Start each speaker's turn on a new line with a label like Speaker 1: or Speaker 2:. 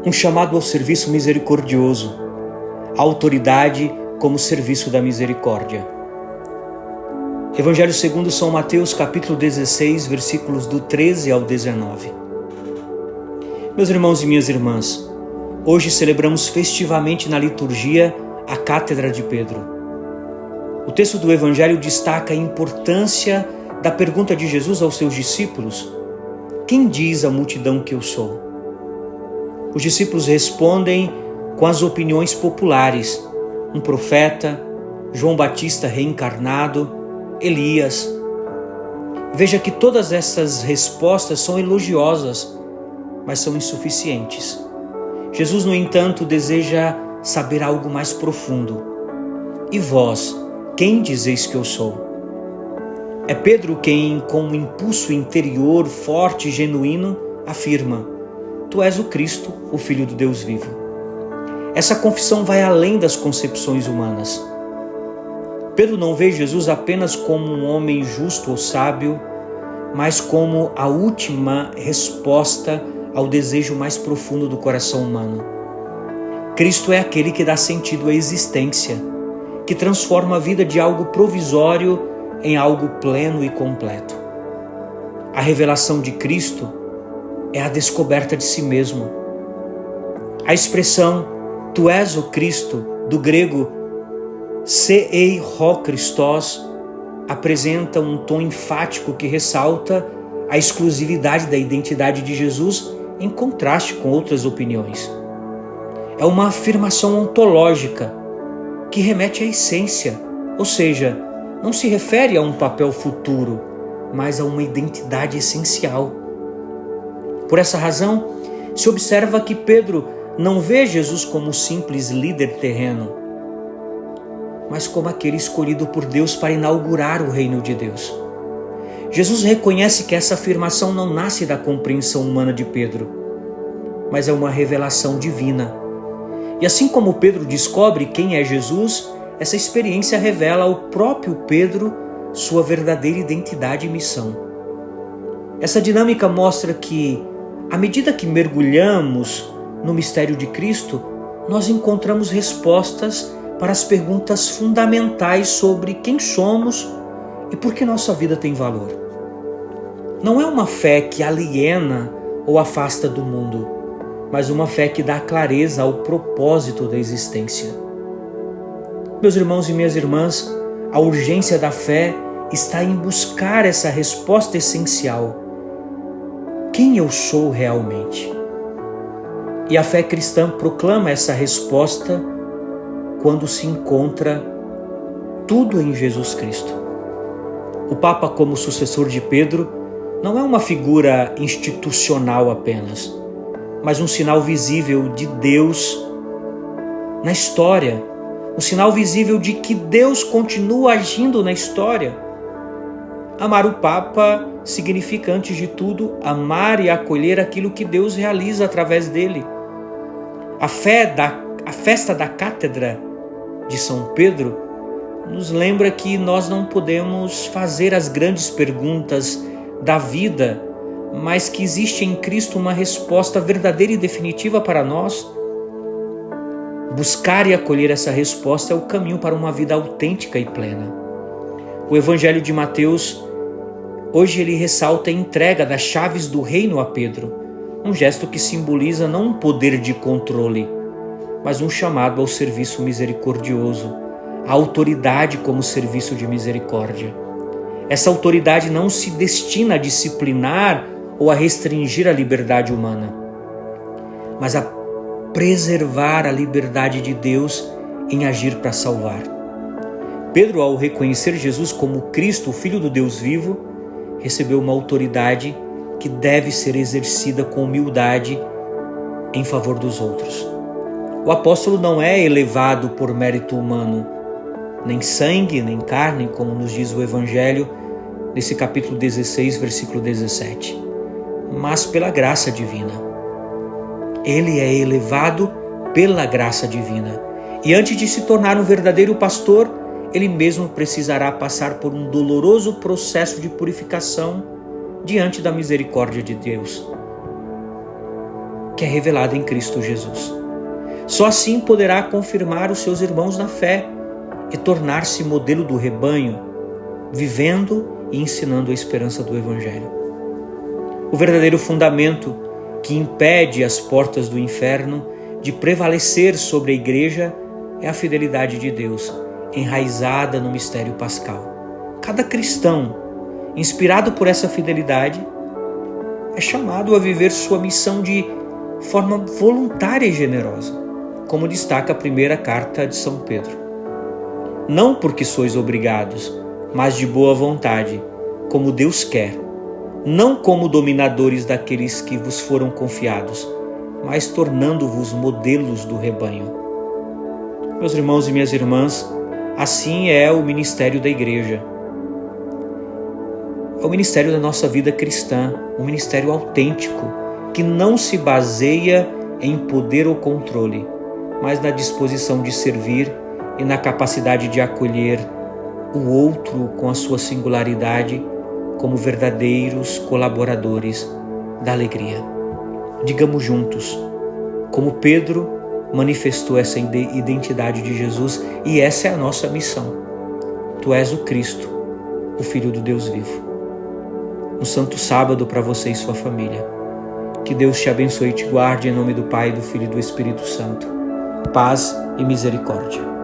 Speaker 1: Um chamado ao serviço misericordioso, a autoridade como serviço da misericórdia. Evangelho segundo São Mateus, capítulo 16, versículos do 13 ao 19. Meus irmãos e minhas irmãs, hoje celebramos festivamente na liturgia a Cátedra de Pedro. O texto do Evangelho destaca a importância da pergunta de Jesus aos seus discípulos: quem diz a multidão que eu sou? Os discípulos respondem com as opiniões populares: um profeta, João Batista reencarnado, Elias. Veja que todas essas respostas são elogiosas, mas são insuficientes. Jesus, no entanto, deseja saber algo mais profundo. E vós, quem dizeis que eu sou? É Pedro quem, com um impulso interior forte e genuíno, afirma: Tu és o Cristo, o Filho do Deus vivo. Essa confissão vai além das concepções humanas. Pedro não vê Jesus apenas como um homem justo ou sábio, mas como a última resposta ao desejo mais profundo do coração humano. Cristo é aquele que dá sentido à existência, que transforma a vida de algo provisório em algo pleno e completo. A revelação de Cristo é a descoberta de si mesmo. A expressão Tu és o Cristo, do grego se ei ho Christos, apresenta um tom enfático que ressalta a exclusividade da identidade de Jesus em contraste com outras opiniões. É uma afirmação ontológica que remete à essência, ou seja, não se refere a um papel futuro, mas a uma identidade essencial. Por essa razão, se observa que Pedro não vê Jesus como um simples líder terreno, mas como aquele escolhido por Deus para inaugurar o reino de Deus. Jesus reconhece que essa afirmação não nasce da compreensão humana de Pedro, mas é uma revelação divina. E assim como Pedro descobre quem é Jesus, essa experiência revela ao próprio Pedro sua verdadeira identidade e missão. Essa dinâmica mostra que, à medida que mergulhamos no mistério de Cristo, nós encontramos respostas para as perguntas fundamentais sobre quem somos e por que nossa vida tem valor. Não é uma fé que aliena ou afasta do mundo, mas uma fé que dá clareza ao propósito da existência. Meus irmãos e minhas irmãs, a urgência da fé está em buscar essa resposta essencial: quem eu sou realmente? E a fé cristã proclama essa resposta quando se encontra tudo em Jesus Cristo. O Papa, como sucessor de Pedro, não é uma figura institucional apenas, mas um sinal visível de Deus na história, um sinal visível de que Deus continua agindo na história. Amar o Papa significa, antes de tudo, amar e acolher aquilo que Deus realiza através dele. A festa da Cátedra de São Pedro nos lembra que nós não podemos fazer as grandes perguntas da vida, mas que existe em Cristo uma resposta verdadeira e definitiva para nós. Buscar e acolher essa resposta é o caminho para uma vida autêntica e plena. O Evangelho de Mateus, hoje ele ressalta a entrega das chaves do reino a Pedro, um gesto que simboliza não um poder de controle, mas um chamado ao serviço misericordioso, a autoridade como serviço de misericórdia. Essa autoridade não se destina a disciplinar ou a restringir a liberdade humana, mas a preservar a liberdade de Deus em agir para salvar. Pedro, ao reconhecer Jesus como Cristo, o Filho do Deus vivo, recebeu uma autoridade que deve ser exercida com humildade em favor dos outros. O apóstolo não é elevado por mérito humano, nem sangue, nem carne, como nos diz o Evangelho, nesse capítulo 16, versículo 17, mas pela graça divina. Ele é elevado pela graça divina. E antes de se tornar um verdadeiro pastor, ele mesmo precisará passar por um doloroso processo de purificação diante da misericórdia de Deus. que é revelada em Cristo Jesus. Só assim poderá confirmar os seus irmãos na fé e tornar-se modelo do rebanho, vivendo e ensinando a esperança do Evangelho. O verdadeiro fundamento que impede as portas do inferno de prevalecer sobre a Igreja é a fidelidade de Deus, enraizada no mistério pascal. Cada cristão, inspirado por essa fidelidade, é chamado a viver sua missão de forma voluntária e generosa, como destaca a primeira carta de São Pedro. Não porque sois obrigados, mas de boa vontade, como Deus quer, não como dominadores daqueles que vos foram confiados, mas tornando-vos modelos do rebanho. Meus irmãos e minhas irmãs, assim é o ministério da Igreja. É o ministério da nossa vida cristã, um ministério autêntico, que não se baseia em poder ou controle, mas na disposição de servir e na capacidade de acolher o outro com a sua singularidade como verdadeiros colaboradores da alegria. Digamos juntos, como Pedro manifestou essa identidade de Jesus, e essa é a nossa missão. Tu és o Cristo, o Filho do Deus vivo. Um santo sábado para você e sua família. Que Deus te abençoe e te guarde em nome do Pai, do Filho e do Espírito Santo. Paz e misericórdia.